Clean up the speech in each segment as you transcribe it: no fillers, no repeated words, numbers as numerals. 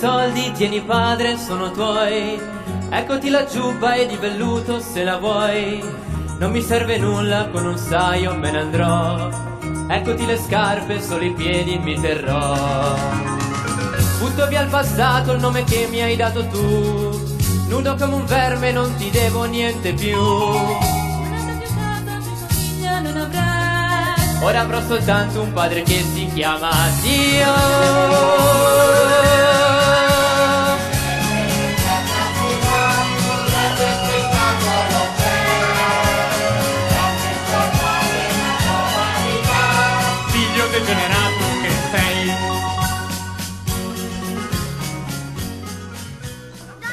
soldi, tieni padre, sono tuoi. Eccoti la giubba e di velluto se la vuoi. Non mi serve nulla, con un saio me ne andrò. Eccoti le scarpe, solo i piedi mi terrò. Butto via il passato, il nome che mi hai dato tu. Nudo come un verme, non ti devo niente più. Non avrai. Ora avrò soltanto un padre che si chiama Dio. Figlio degenerato che sei.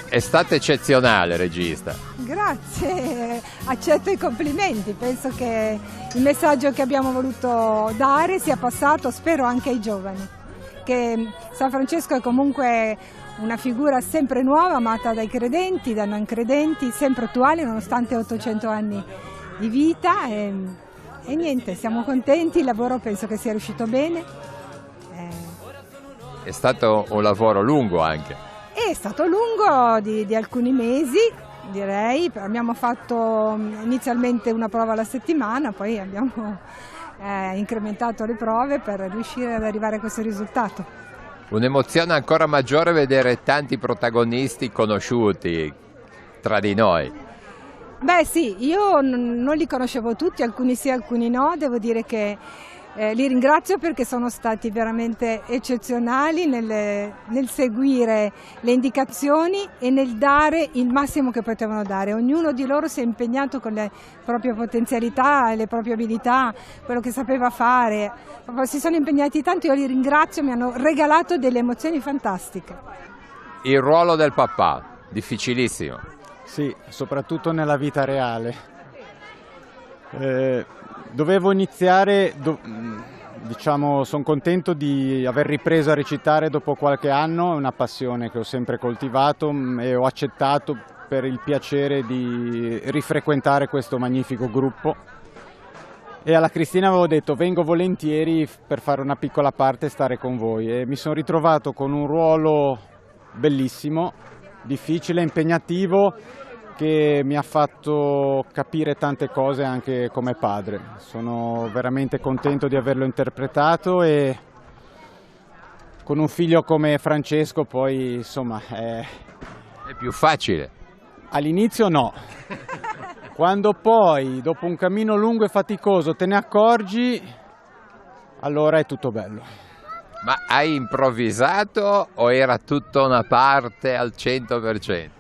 È stato eccezionale, regista. Grazie, accetto i complimenti, penso che il messaggio che abbiamo voluto dare sia passato, spero anche ai giovani, che San Francesco è comunque una figura sempre nuova, amata dai credenti, dai non credenti, sempre attuale nonostante 800 anni di vita e niente, siamo contenti, il lavoro penso che sia riuscito bene. È stato un lavoro lungo anche. È stato lungo di alcuni mesi, direi. Abbiamo fatto inizialmente una prova alla settimana, poi abbiamo incrementato le prove per riuscire ad arrivare a questo risultato. Un'emozione ancora maggiore vedere tanti protagonisti conosciuti tra di noi. Beh sì, io non li conoscevo tutti, alcuni sì, alcuni no, devo dire che li ringrazio perché sono stati veramente eccezionali nel seguire le indicazioni e nel dare il massimo che potevano dare. Ognuno di loro si è impegnato con le proprie potenzialità, le proprie abilità, quello che sapeva fare. Si sono impegnati tanto, io li ringrazio, mi hanno regalato delle emozioni fantastiche. Il ruolo del papà, difficilissimo. Sì, soprattutto nella vita reale. Dovevo iniziare, diciamo, sono contento di aver ripreso a recitare dopo qualche anno, è una passione che ho sempre coltivato e ho accettato per il piacere di rifrequentare questo magnifico gruppo. E alla Cristina avevo detto vengo volentieri per fare una piccola parte e stare con voi e mi sono ritrovato con un ruolo bellissimo, difficile, impegnativo, che mi ha fatto capire tante cose anche come padre. Sono veramente contento di averlo interpretato e con un figlio come Francesco poi insomma è più facile. All'inizio no, quando poi dopo un cammino lungo e faticoso te ne accorgi, allora è tutto bello. Ma hai improvvisato o era tutta una parte al 100%?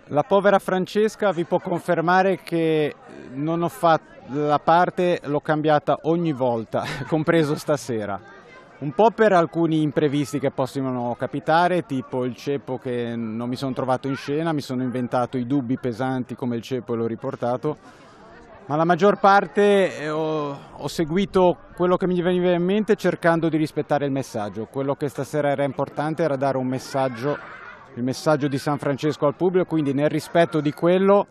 La povera Francesca vi può confermare che non ho fatto la parte, l'ho cambiata ogni volta, compreso stasera. Un po' per alcuni imprevisti che possono capitare, tipo il ceppo che non mi sono trovato in scena, mi sono inventato i dubbi pesanti come il ceppo e l'ho riportato, ma la maggior parte ho seguito quello che mi veniva in mente cercando di rispettare il messaggio. Quello che stasera era importante era dare un messaggio, il messaggio di San Francesco al pubblico, quindi nel rispetto di quello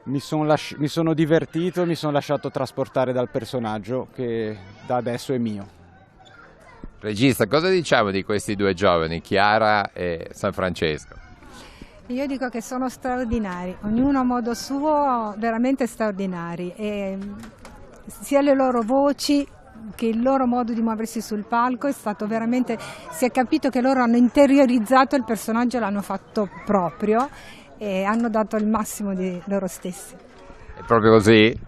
mi sono divertito, mi sono lasciato trasportare dal personaggio che da adesso è mio. Regista, cosa diciamo di questi due giovani, Chiara e San Francesco? Io dico che sono straordinari, ognuno a modo suo veramente straordinari, e sia le loro voci che il loro modo di muoversi sul palco è stato veramente, si è capito che loro hanno interiorizzato il personaggio, l'hanno fatto proprio e hanno dato il massimo di loro stessi. È proprio così?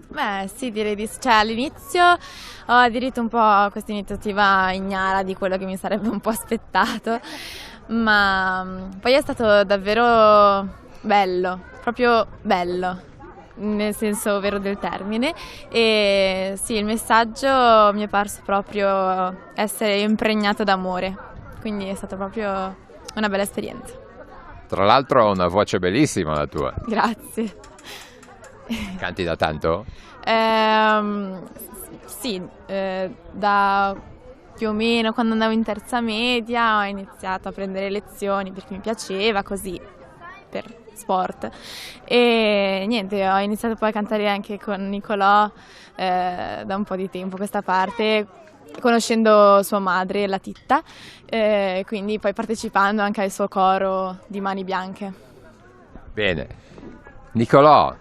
Beh sì, direi di sì. Cioè, all'inizio ho aderito un po' a questa iniziativa ignara di quello che mi sarebbe un po' aspettato, ma poi è stato davvero bello, proprio bello, nel senso vero del termine, e sì, il messaggio mi è parso proprio essere impregnato d'amore, quindi è stata proprio una bella esperienza. Tra l'altro ha una voce bellissima la tua. Grazie. Canti da tanto? Sì, da più o meno quando andavo in terza media ho iniziato a prendere lezioni perché mi piaceva, così, per sport, e niente, ho iniziato poi a cantare anche con Nicolò da un po' di tempo questa parte, conoscendo sua madre, la Titta, quindi poi partecipando anche al suo coro di Mani Bianche. Bene. Nicolò,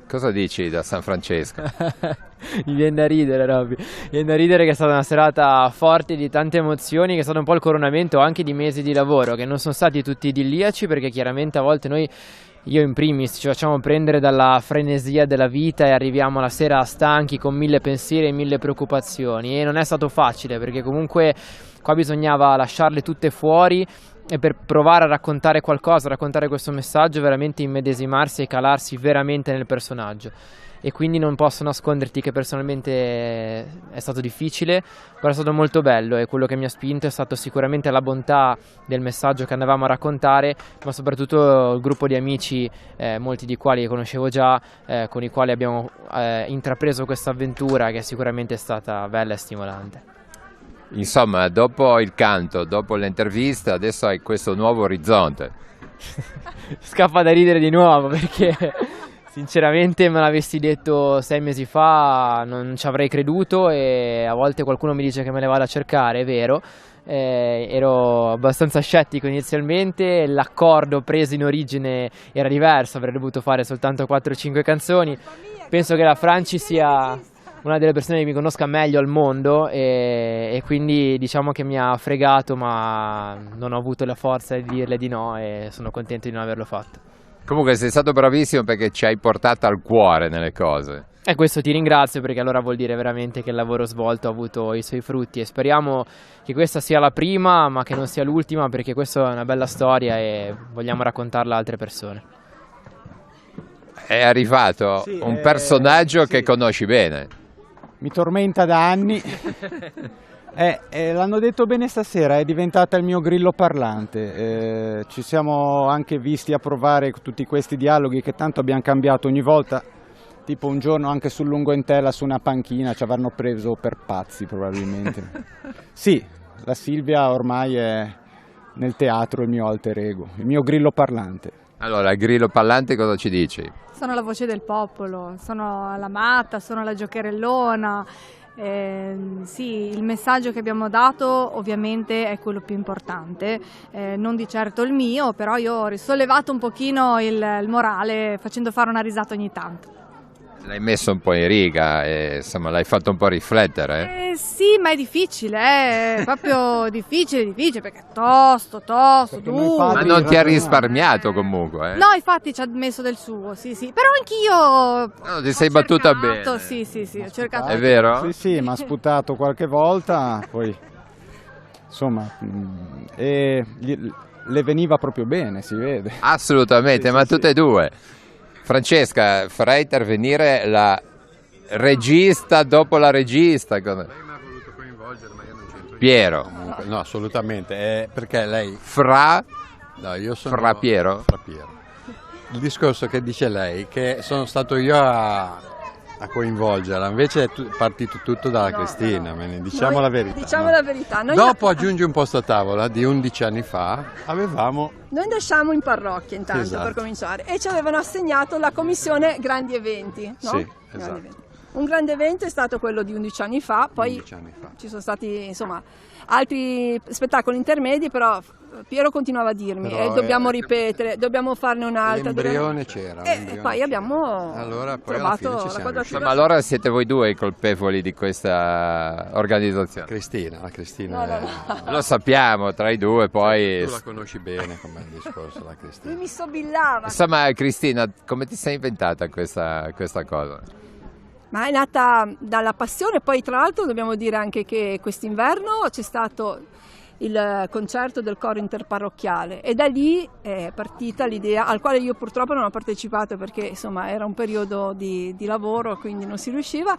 cosa dici da San Francesco? Mi viene da ridere, Robby. Mi viene da ridere che è stata una serata forte di tante emozioni, che è stato un po' il coronamento anche di mesi di lavoro, che non sono stati tutti idilliaci, perché chiaramente a volte noi, io in primis, ci facciamo prendere dalla frenesia della vita e arriviamo la sera stanchi con 1000 pensieri e 1000 preoccupazioni, e non è stato facile, perché comunque qua bisognava lasciarle tutte fuori e per provare a raccontare qualcosa, a raccontare questo messaggio, veramente immedesimarsi e calarsi veramente nel personaggio. E quindi non posso nasconderti che personalmente è stato difficile, però è stato molto bello, e quello che mi ha spinto è stato sicuramente la bontà del messaggio che andavamo a raccontare, ma soprattutto il gruppo di amici, molti di quali conoscevo già, con i quali abbiamo intrapreso questa avventura, che sicuramente è stata bella e stimolante. Insomma, dopo il canto, dopo l'intervista, adesso hai questo nuovo orizzonte. Scappa da ridere di nuovo, perché sinceramente me l'avessi detto 6 mesi fa non ci avrei creduto, e a volte qualcuno mi dice che me le vado a cercare, è vero. Ero abbastanza scettico inizialmente, l'accordo preso in origine era diverso, avrei dovuto fare soltanto 4-5 canzoni. Penso che la Franci sia una delle persone che mi conosca meglio al mondo, e quindi diciamo che mi ha fregato, ma non ho avuto la forza di dirle di no, e sono contento di non averlo fatto. Comunque sei stato bravissimo, perché ci hai portato al cuore nelle cose. E questo ti ringrazio, perché allora vuol dire veramente che il lavoro svolto ha avuto i suoi frutti, e speriamo che questa sia la prima, ma che non sia l'ultima, perché questa è una bella storia e vogliamo raccontarla a altre persone. È arrivato un personaggio che conosci bene. Mi tormenta da anni. L'hanno detto bene stasera, è diventata il mio grillo parlante. Ci siamo anche visti a provare tutti questi dialoghi che tanto abbiamo cambiato ogni volta. Tipo un giorno anche sul Lungoentella, su una panchina, ci avranno preso per pazzi probabilmente. Sì, la Silvia ormai è nel teatro il mio alter ego, il mio grillo parlante. Allora, il grillo parlante cosa ci dici? Sono la voce del popolo, sono la matta, sono la giocherellona. Sì, il messaggio che abbiamo dato ovviamente è quello più importante, non di certo il mio, però io ho risollevato un pochino il morale facendo fare una risata ogni tanto. L'hai messo un po' in riga, e insomma l'hai fatto un po' riflettere. Sì, ma è difficile, è proprio difficile, perché è tosto, duro. Ma non ti ha risparmiato comunque, No, infatti ci ha messo del suo, sì, però anch'io No, ti sei battuta bene. Sì, ho cercato. È vero? Sì, mi ha sputato qualche volta, poi insomma, e le veniva proprio bene, si vede. Assolutamente, Sì, ma sì, tutte e due. Francesca, farai intervenire la regista dopo la regista. Lei mi ha voluto coinvolgere, ma io non c'entro. Piero. Comunque, no, assolutamente, perché lei... No, io sono... Fra Piero? Fra Piero. Il discorso che dice lei, che sono stato io a coinvolgerla, invece è partito tutto dalla Cristina, diciamo la verità. Diciamo no? la verità. Dopo aggiungi un posto a tavola di 11 anni fa, avevamo... Noi nasciamo in parrocchia intanto, Esatto. per cominciare, e ci avevano assegnato la commissione grandi eventi, no? Sì, Grandi esatto. eventi. Un grande evento è stato quello di 11 anni fa, poi 11 anni fa. ci sono stati insomma altri spettacoli intermedi, però Piero continuava a dirmi dobbiamo ripetere, dobbiamo farne un'altra. L'embrione c'era. E poi abbiamo allora, poi alla fine trovato ci la siamo quadratura. riusciti. Ma allora siete voi due i colpevoli di questa organizzazione? La Cristina No. Lo sappiamo, tra i due poi... Tu la conosci bene come il discorso, la Cristina. Lui mi sobillava. Insomma, Cristina, come ti sei inventata questa cosa? Ma è nata dalla passione, poi tra l'altro dobbiamo dire anche che quest'inverno c'è stato il concerto del coro interparrocchiale e da lì è partita l'idea, al quale io purtroppo non ho partecipato perché insomma era un periodo di lavoro, quindi non si riusciva,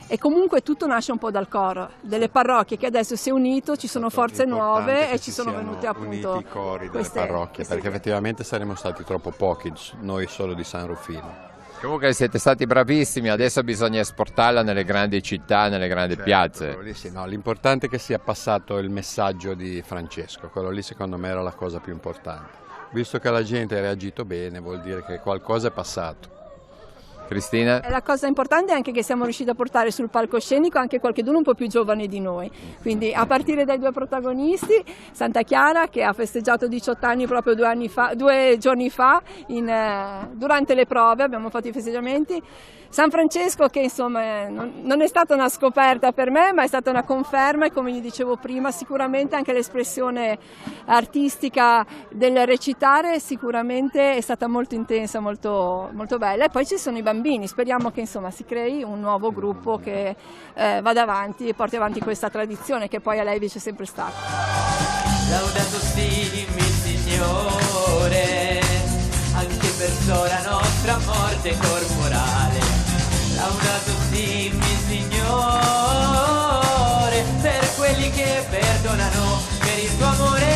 e comunque tutto nasce un po' dal coro, delle parrocchie che adesso si è unito, ci sono forze nuove e ci sono venute appunto uniti i cori delle queste parrocchie, perché idee. effettivamente saremmo stati troppo pochi, noi solo di San Rufino. Comunque siete stati bravissimi, adesso bisogna esportarla nelle grandi città, nelle grandi piazze. Quello lì sì, no, l'importante è che sia passato il messaggio di Francesco, quello lì secondo me era la cosa più importante. Visto che la gente ha reagito bene, vuol dire che qualcosa è passato. Cristina? La cosa importante è anche che siamo riusciti a portare sul palcoscenico anche qualcuno un po' più giovane di noi, quindi a partire dai 2 protagonisti, Santa Chiara che ha festeggiato 18 anni proprio 2 giorni fa durante le prove, abbiamo fatto i festeggiamenti, San Francesco che insomma non è stata una scoperta per me ma è stata una conferma e come gli dicevo prima sicuramente anche l'espressione artistica del recitare sicuramente è stata molto intensa, molto, molto bella, e poi ci sono i bambini, speriamo che insomma si crei un nuovo gruppo che vada avanti e porti avanti questa tradizione che poi a lei c'è sempre stata. Laudato sì, mi Signore, anche verso la nostra morte corporale. Laudato sì, mi Signore, per quelli che perdonano, per il tuo amore.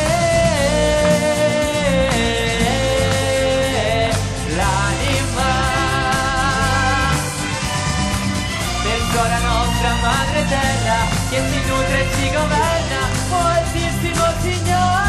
L'anima verso la nostra madre terra, che ci nutre e ci governa, o altissimo Signore.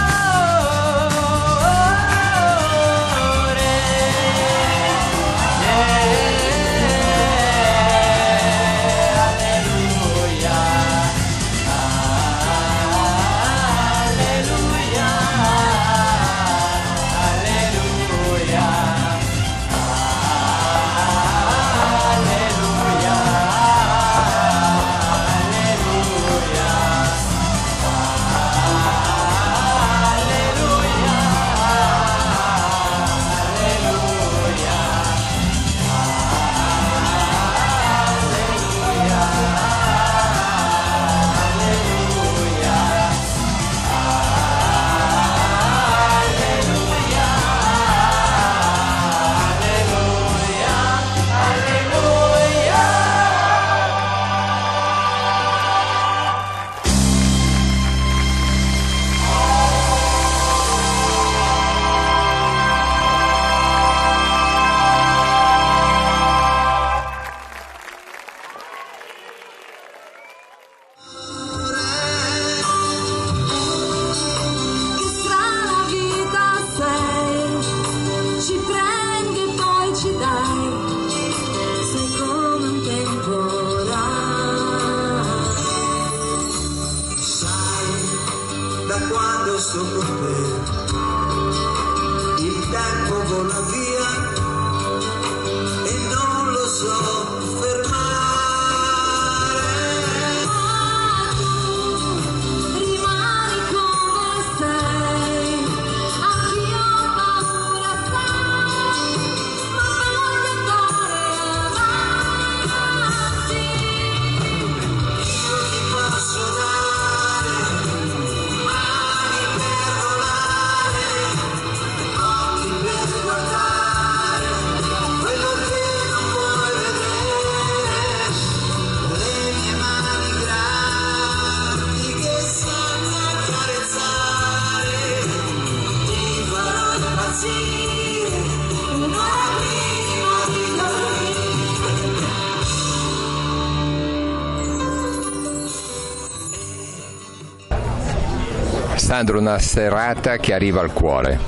Sandro, una serata che arriva al cuore.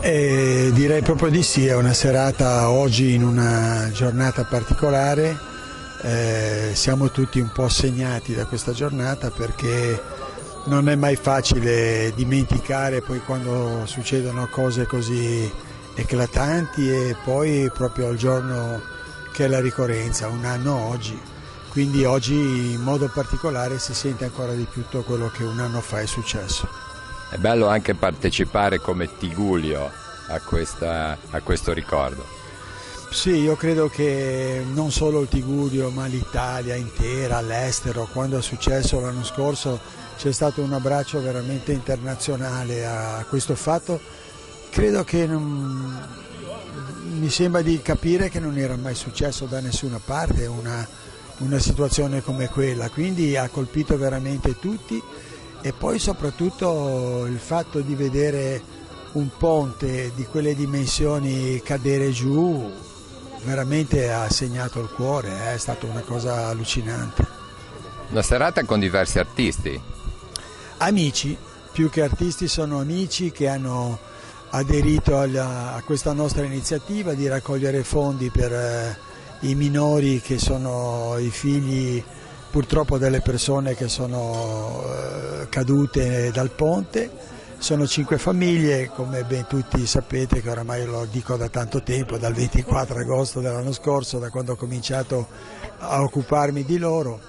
Direi proprio di sì, è una serata oggi in una giornata particolare, siamo tutti un po' segnati da questa giornata perché non è mai facile dimenticare poi quando succedono cose così eclatanti e poi proprio al giorno che è la ricorrenza, un anno oggi. Quindi oggi in modo particolare si sente ancora di più tutto quello che un anno fa è successo. È bello anche partecipare come Tigullio a questo ricordo. Sì, io credo che non solo il Tigullio ma l'Italia intera, all'estero, quando è successo l'anno scorso c'è stato un abbraccio veramente internazionale a questo fatto. Credo che mi sembra di capire che non era mai successo da nessuna parte una situazione come quella, quindi ha colpito veramente tutti e poi soprattutto il fatto di vedere un ponte di quelle dimensioni cadere giù veramente ha segnato il cuore, è stata una cosa allucinante. Una serata con diversi artisti. Amici, più che artisti sono amici che hanno aderito a questa nostra iniziativa di raccogliere fondi per i minori che sono i figli purtroppo delle persone che sono cadute dal ponte. Sono 5 famiglie, come ben tutti sapete, che oramai lo dico da tanto tempo, dal 24 agosto dell'anno scorso, da quando ho cominciato a occuparmi di loro.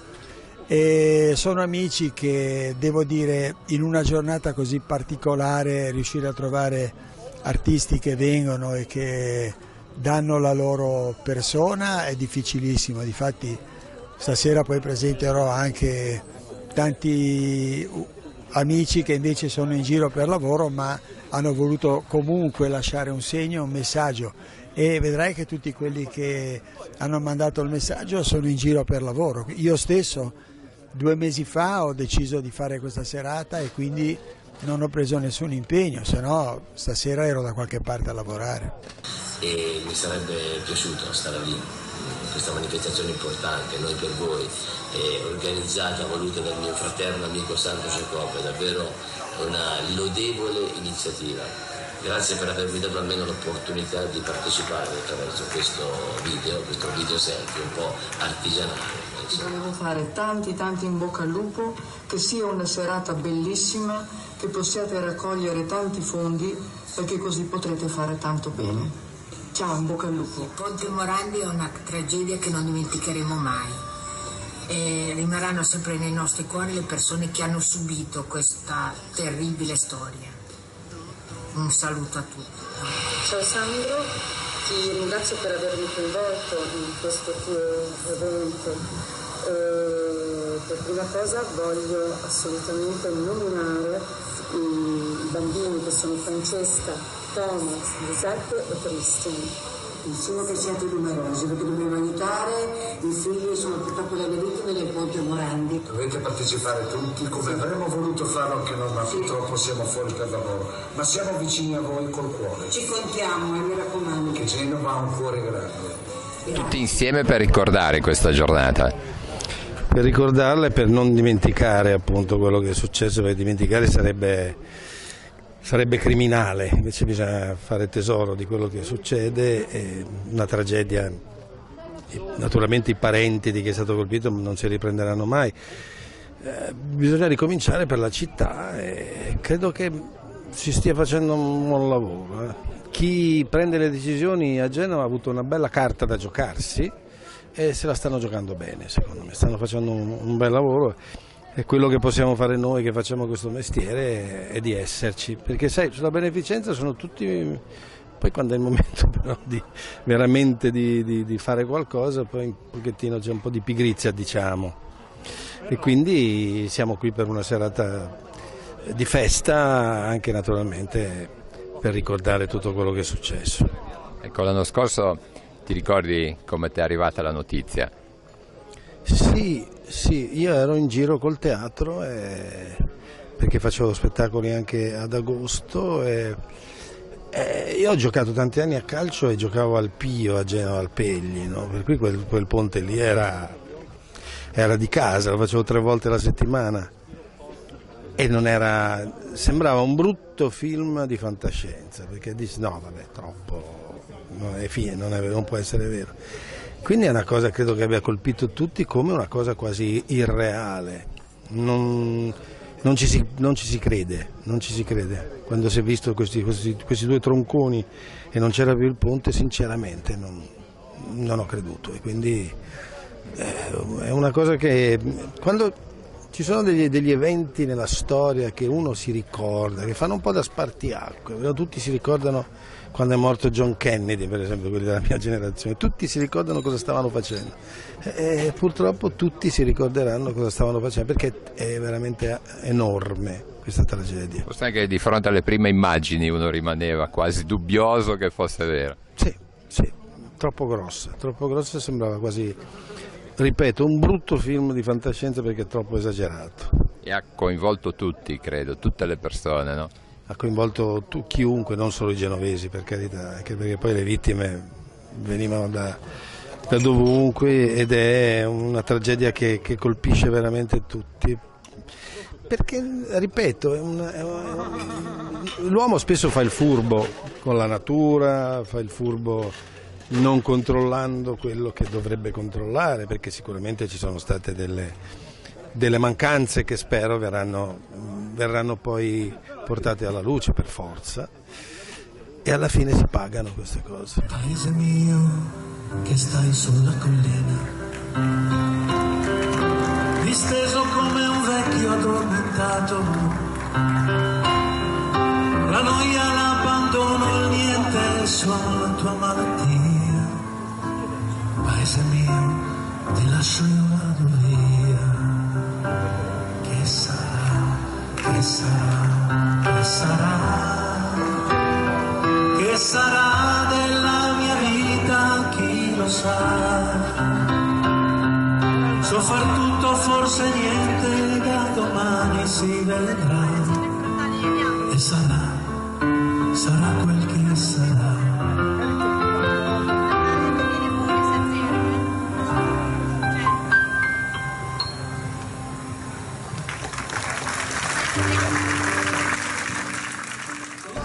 E sono amici che, devo dire, in una giornata così particolare riuscire a trovare artisti che vengono e che danno la loro persona è difficilissimo. Difatti stasera poi presenterò anche tanti amici che invece sono in giro per lavoro ma hanno voluto comunque lasciare un segno, un messaggio, e vedrai che tutti quelli che hanno mandato il messaggio sono in giro per lavoro. Io stesso 2 mesi fa ho deciso di fare questa serata e quindi non ho preso nessun impegno, se no stasera ero da qualche parte a lavorare. E mi sarebbe piaciuto stare lì, questa manifestazione importante, noi per voi, organizzata, voluta dal mio fraterno amico Sandro Giacobbe, davvero una lodevole iniziativa. Grazie per avermi dato almeno l'opportunità di partecipare attraverso questo video selfie un po' artigianale. Volevo fare tanti in bocca al lupo, che sia una serata bellissima, che possiate raccogliere tanti fondi, perché così potrete fare tanto bene. Ciao, in bocca al lupo. Ponte Morandi è una tragedia che non dimenticheremo mai. E rimarranno sempre nei nostri cuori le persone che hanno subito questa terribile storia. Un saluto a tutti. Ciao Sandro, ti ringrazio per avermi coinvolto in questo tuo evento. Per prima cosa voglio assolutamente nominare i bambini che sono Francesca, Thomas, Giuseppe e Christian. Insomma che siate numerosi, perché dobbiamo aiutare i figli, sono purtroppo delle vittime del Ponte Morandi. Dovete partecipare tutti, come avremmo voluto farlo anche noi, ma purtroppo siamo fuori per lavoro. Ma siamo vicini a voi col cuore. Ci contiamo, mi raccomando. Che Genova ha un cuore grande. Tutti insieme per ricordare questa giornata. Per ricordarla e per non dimenticare appunto quello che è successo, perché dimenticare sarebbe criminale, invece bisogna fare tesoro di quello che succede, è una tragedia, naturalmente i parenti di chi è stato colpito non si riprenderanno mai, bisogna ricominciare per la città e credo che si stia facendo un buon lavoro. Chi prende le decisioni a Genova ha avuto una bella carta da giocarsi e se la stanno giocando bene, secondo me, stanno facendo un bel lavoro. E quello che possiamo fare noi che facciamo questo mestiere è di esserci, perché sai, sulla beneficenza sono tutti, poi quando è il momento però veramente di fare qualcosa, poi un pochettino c'è un po' di pigrizia, diciamo, e quindi siamo qui per una serata di festa, anche naturalmente per ricordare tutto quello che è successo. Ecco, l'anno scorso ti ricordi come ti è arrivata la notizia? Sì, io ero in giro col teatro perché facevo spettacoli anche ad agosto io ho giocato tanti anni a calcio e giocavo al Pio a Genova, al Pegli, no? Per cui quel ponte lì era di casa, lo facevo 3 volte alla settimana e sembrava un brutto film di fantascienza, perché dici no vabbè, troppo, non può essere vero. Quindi è una cosa, credo che abbia colpito tutti come una cosa quasi irreale, non ci si crede. Quando si è visto questi 2 tronconi e non c'era più il ponte, sinceramente non ho creduto. E quindi è una cosa che quando ci sono degli eventi nella storia che uno si ricorda, che fanno un po' da spartiacque, tutti si ricordano quando è morto John Kennedy, per esempio, quelli della mia generazione, tutti si ricordano cosa stavano facendo e purtroppo tutti si ricorderanno cosa stavano facendo, perché è veramente enorme questa tragedia. Forse anche di fronte alle prime immagini uno rimaneva quasi dubbioso che fosse vero. Sì, troppo grossa, sembrava quasi, ripeto, un brutto film di fantascienza perché è troppo esagerato. E ha coinvolto tutti, credo, tutte le persone, no? Ha coinvolto chiunque, non solo i genovesi, per carità, anche perché poi le vittime venivano da dovunque ed è una tragedia che colpisce veramente tutti. perché ripeto, l'uomo spesso fa il furbo con la natura, fa il furbo non controllando quello che dovrebbe controllare, perché sicuramente ci sono state delle mancanze che spero verranno poi portate alla luce per forza, e alla fine si pagano queste cose. Paese mio che stai sulla collina, disteso come un vecchio addormentato, la noia, l'abbandono, il niente sono la tua malattia. Paese mio, ti lascio, io vado via. Che sarà, che sarà, che sarà, che sarà della mia vita, chi lo sa. So far tutto, forse niente, da domani si vedrà. E sarà quel che sarà.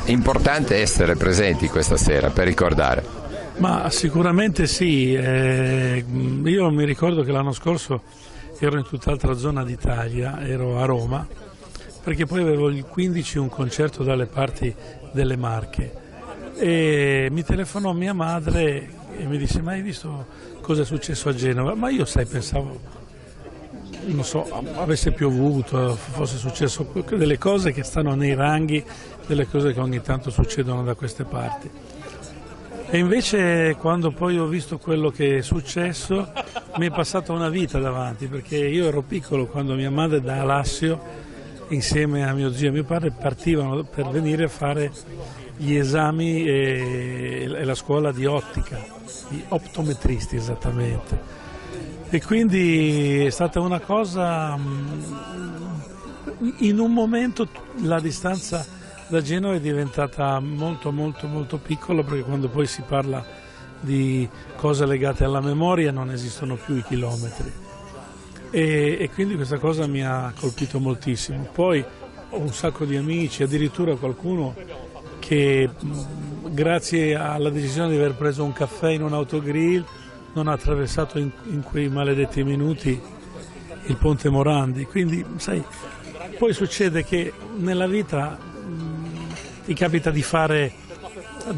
È importante essere presenti questa sera per ricordare. Ma sicuramente sì, io mi ricordo che l'anno scorso ero in tutt'altra zona d'Italia, ero a Roma, perché poi avevo il 15 un concerto dalle parti delle Marche e mi telefonò mia madre e mi disse: ma hai visto cosa è successo a Genova? Ma io pensavo, non so, avesse piovuto, fosse successo delle cose che stanno nei ranghi delle cose che ogni tanto succedono da queste parti. E invece quando poi ho visto quello che è successo mi è passata una vita davanti, perché io ero piccolo quando mia madre da Alassio insieme a mio zio e mio padre partivano per venire a fare gli esami e la scuola di ottica, di optometristi esattamente. E quindi è stata una cosa, in un momento la distanza da Genova è diventata molto molto molto piccola, perché quando poi si parla di cose legate alla memoria non esistono più i chilometri e quindi questa cosa mi ha colpito moltissimo. Poi ho un sacco di amici, addirittura qualcuno che grazie alla decisione di aver preso un caffè in un autogrill non ha attraversato in quei maledetti minuti il Ponte Morandi. Quindi sai, poi succede che nella vita ti capita di fare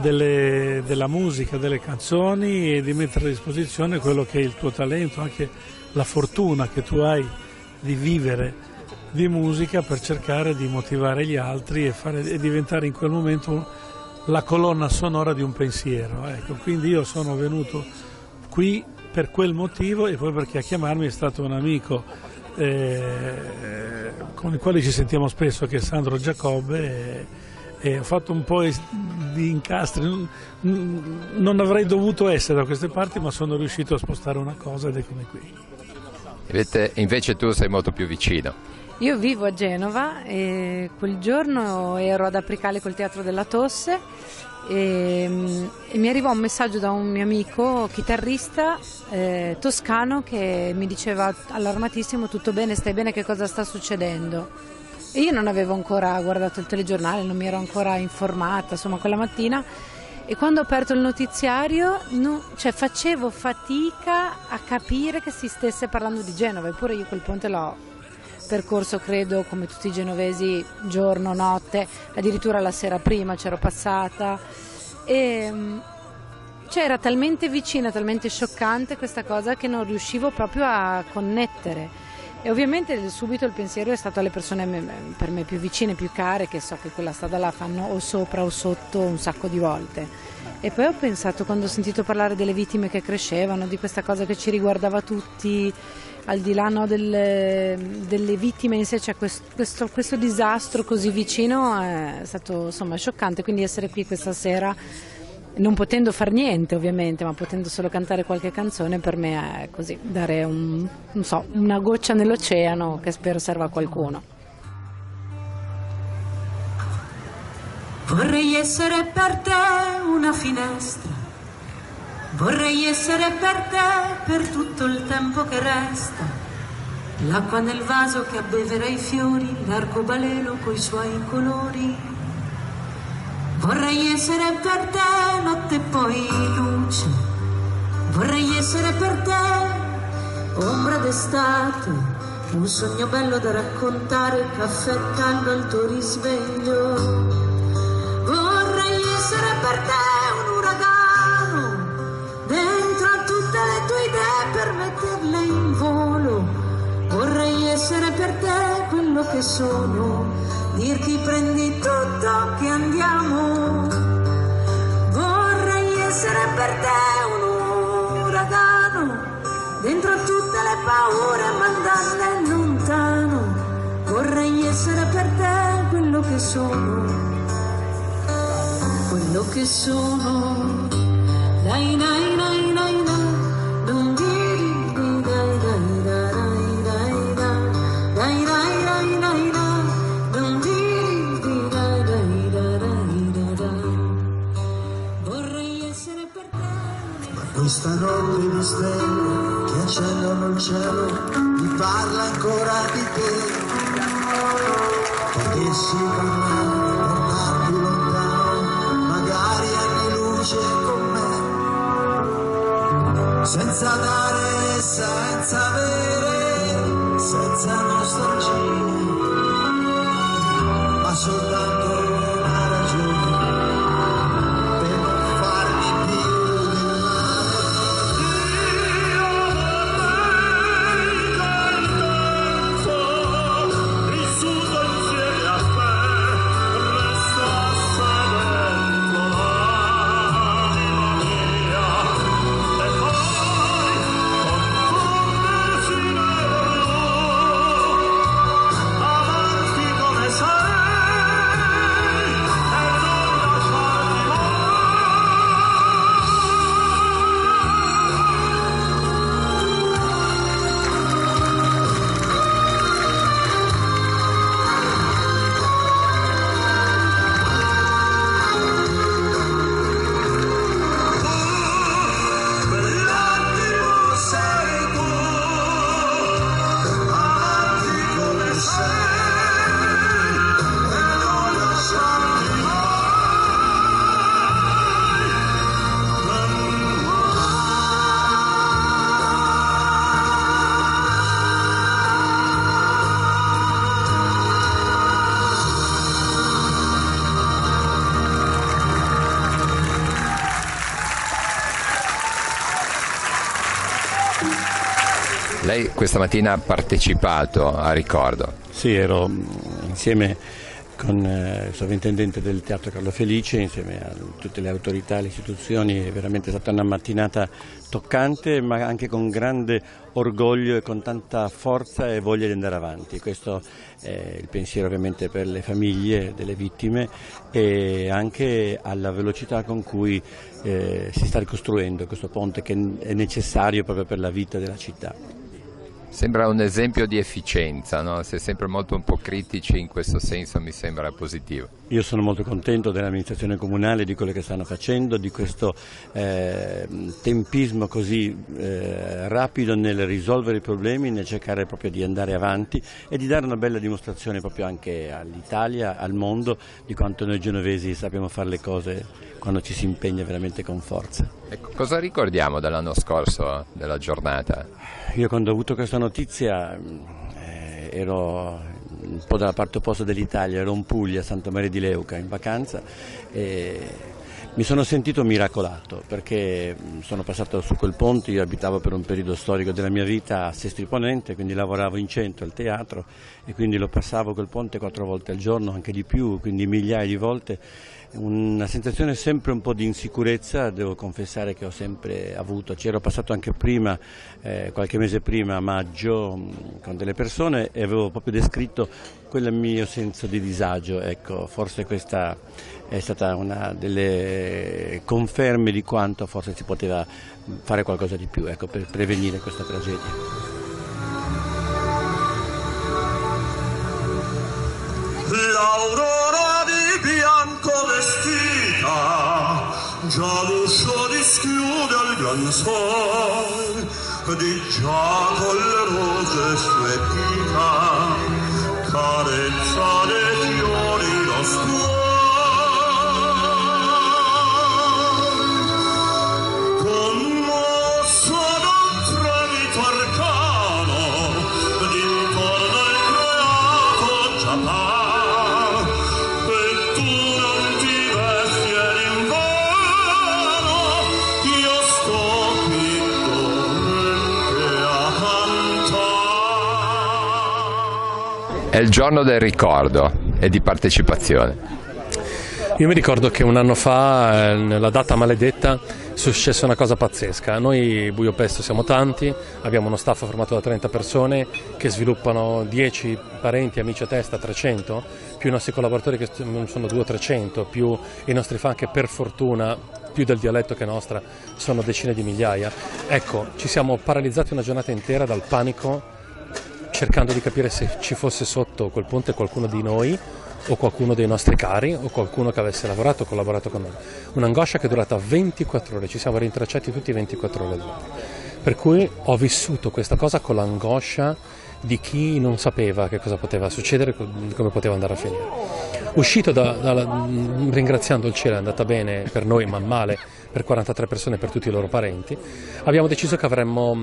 della musica, delle canzoni e di mettere a disposizione quello che è il tuo talento, anche la fortuna che tu hai di vivere di musica per cercare di motivare gli altri e diventare in quel momento la colonna sonora di un pensiero. Ecco, quindi io sono venuto qui per quel motivo e poi perché a chiamarmi è stato un amico con il quale ci sentiamo spesso, che è Sandro Giacobbe, e ho fatto un po' di incastri, non avrei dovuto essere da queste parti, ma sono riuscito a spostare una cosa ed eccomi qui. Invece tu sei molto più vicino. Io vivo a Genova e quel giorno ero ad Apricale col Teatro della Tosse e mi arrivò un messaggio da un mio amico chitarrista toscano che mi diceva allarmatissimo: tutto bene, stai bene, che cosa sta succedendo? E io non avevo ancora guardato il telegiornale, non mi ero ancora informata, insomma, quella mattina, e quando ho aperto il notiziario facevo fatica a capire che si stesse parlando di Genova, eppure io quel ponte l'ho percorso, credo, come tutti i genovesi, giorno, notte, addirittura la sera prima c'ero passata, e era talmente vicina, talmente scioccante questa cosa che non riuscivo proprio a connettere. E ovviamente subito il pensiero è stato alle persone per me più vicine, più care, che so che quella strada la fanno o sopra o sotto un sacco di volte. E poi ho pensato, quando ho sentito parlare delle vittime che crescevano, di questa cosa che ci riguardava tutti, al di là delle vittime in sé, c'è questo disastro così vicino, è stato insomma scioccante. Quindi essere qui questa sera, non potendo far niente ovviamente, ma potendo solo cantare qualche canzone, per me è così, dare una goccia nell'oceano che spero serva a qualcuno. Vorrei essere per te una finestra, vorrei essere per te per tutto il tempo che resta, l'acqua nel vaso che abbevera i fiori, l'arcobaleno coi suoi colori. Vorrei essere per te notte e poi luce, vorrei essere per te ombra d'estate, un sogno bello da raccontare, caffè caldo al tuo risveglio. Vorrei essere per te un uragano, dentro a tutte le tue idee per metterle in volo. Vorrei essere per te quello che sono, dirti prendi tutto che andiamo. Vorrei essere per te un uragano, dentro a tutte le paure mandarle lontano. Vorrei essere per te quello che sono, quello che sono. Dai dai dai dai dai, non diri dai dai dai dai dai dai dai dai dai, non diri dai dai dai dai. Vorrei essere per te. Ma questa notte di stelle che accendono il cielo mi parla ancora di te. Potessi parlare non più lontano, magari anni luce con me, senza dare, senza avere, senza nostalgia, ma soltanto una ragione per non farmi più del male. Io vorrei che il tempo vissuto insieme a te restasse dentro l'anima mia e poi confondersi nell'uno, amarti come sei e non lasciarti mai. Quell'attimo sei tu, amarti come sei e non lasciarti mai. Lei questa mattina ha partecipato a Ricordo. Sì, ero insieme con il sovrintendente del Teatro Carlo Felice, insieme a tutte le autorità, le istituzioni. È veramente stata una mattinata toccante, ma anche con grande orgoglio e con tanta forza e voglia di andare avanti. Questo è il pensiero ovviamente per le famiglie delle vittime e anche alla velocità con cui si sta ricostruendo questo ponte che è necessario proprio per la vita della città. Sembra un esempio di efficienza, no? Si è sempre molto un po' critici, in questo senso mi sembra positivo. Io sono molto contento dell'amministrazione comunale, di quello che stanno facendo, di questo tempismo così rapido nel risolvere i problemi, nel cercare proprio di andare avanti e di dare una bella dimostrazione proprio anche all'Italia, al mondo, di quanto noi genovesi sappiamo fare le cose quando ci si impegna veramente con forza. Ecco, cosa ricordiamo dell'anno scorso, della giornata? Io quando ho avuto questa notizia ero un po' dalla parte opposta dell'Italia, ero in Puglia, a Santa Maria di Leuca, in vacanza e mi sono sentito miracolato perché sono passato su quel ponte. Io abitavo per un periodo storico della mia vita a Sestri Ponente, quindi lavoravo in centro al teatro e quindi lo passavo quel ponte 4 volte al giorno, anche di più, quindi migliaia di volte. Una sensazione sempre un po' di insicurezza, devo confessare che ho sempre avuto. C'ero passato anche prima, qualche mese prima, a maggio, con delle persone e avevo proprio descritto quel mio senso di disagio. Ecco, forse questa è stata una delle conferme di quanto forse si poteva fare qualcosa di più, ecco, per prevenire questa tragedia. L'aurora di bianco vestita, già l'uscio dischiude al gran sol, di già con le rose sue dita carezza dei fiori lo scuola, commosso da un tremito arcano d'intorno al creato già par, e tu non ti vesti d'inverno, io sto qui dolente a cantare. È il giorno del ricordo e di partecipazione. Io mi ricordo che un anno fa, nella data maledetta, successe una cosa pazzesca. Noi Buio Pesto siamo tanti, abbiamo uno staff formato da 30 persone che sviluppano 10 parenti, amici a testa, 300, più i nostri collaboratori che sono 200-300, più i nostri fan che per fortuna, più del dialetto che nostra, sono decine di migliaia. Ecco, ci siamo paralizzati una giornata intera dal panico, cercando di capire se ci fosse sotto quel ponte qualcuno di noi, o qualcuno dei nostri cari, o qualcuno che avesse lavorato o collaborato con noi. Un'angoscia che è durata 24 ore, ci siamo rintracciati tutti 24 ore dopo. Per cui ho vissuto questa cosa con l'angoscia di chi non sapeva che cosa poteva succedere, come poteva andare a finire. Uscito ringraziando il cielo, è andata bene per noi ma male per 43 persone e per tutti i loro parenti, abbiamo deciso che avremmo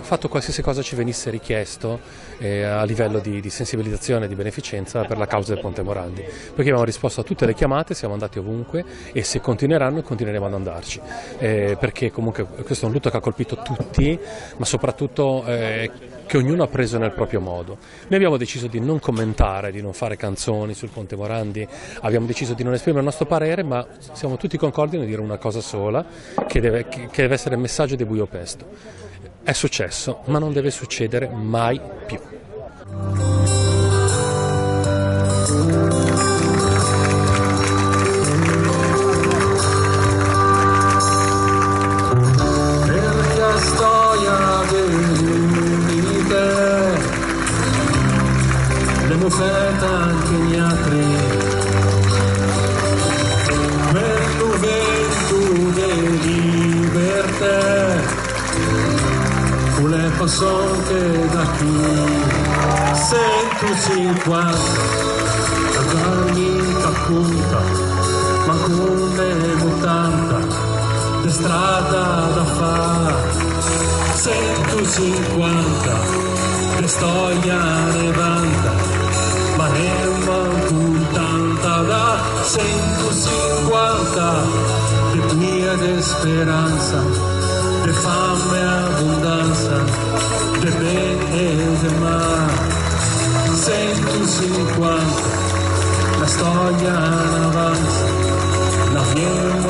fatto qualsiasi cosa ci venisse richiesto a livello di sensibilizzazione e di beneficenza per la causa del Ponte Morandi, perché abbiamo risposto a tutte le chiamate, siamo andati ovunque e se continueranno continueremo ad andarci, perché comunque questo è un lutto che ha colpito tutti, ma soprattutto che ognuno ha preso nel proprio modo. Noi abbiamo deciso di non commentare, di non fare canzoni sul Ponte Morandi, abbiamo deciso di non esprimere il nostro parere, ma siamo tutti concordi nel dire una cosa sola, che deve essere il messaggio di Buio Pesto. È successo, ma non deve succedere mai più. Perché storia dell'unite, le muffette anche gli altri, per gioventù de libertà, fu le persone che da qui, 150, giorni cappunta, ma come 80, le strada da fare, 150, le storia 90, ma ne manco tanta da 150, le mie di speranza, le fame e abbondanza, le bene e le male, 150, la storia in avanza, la viene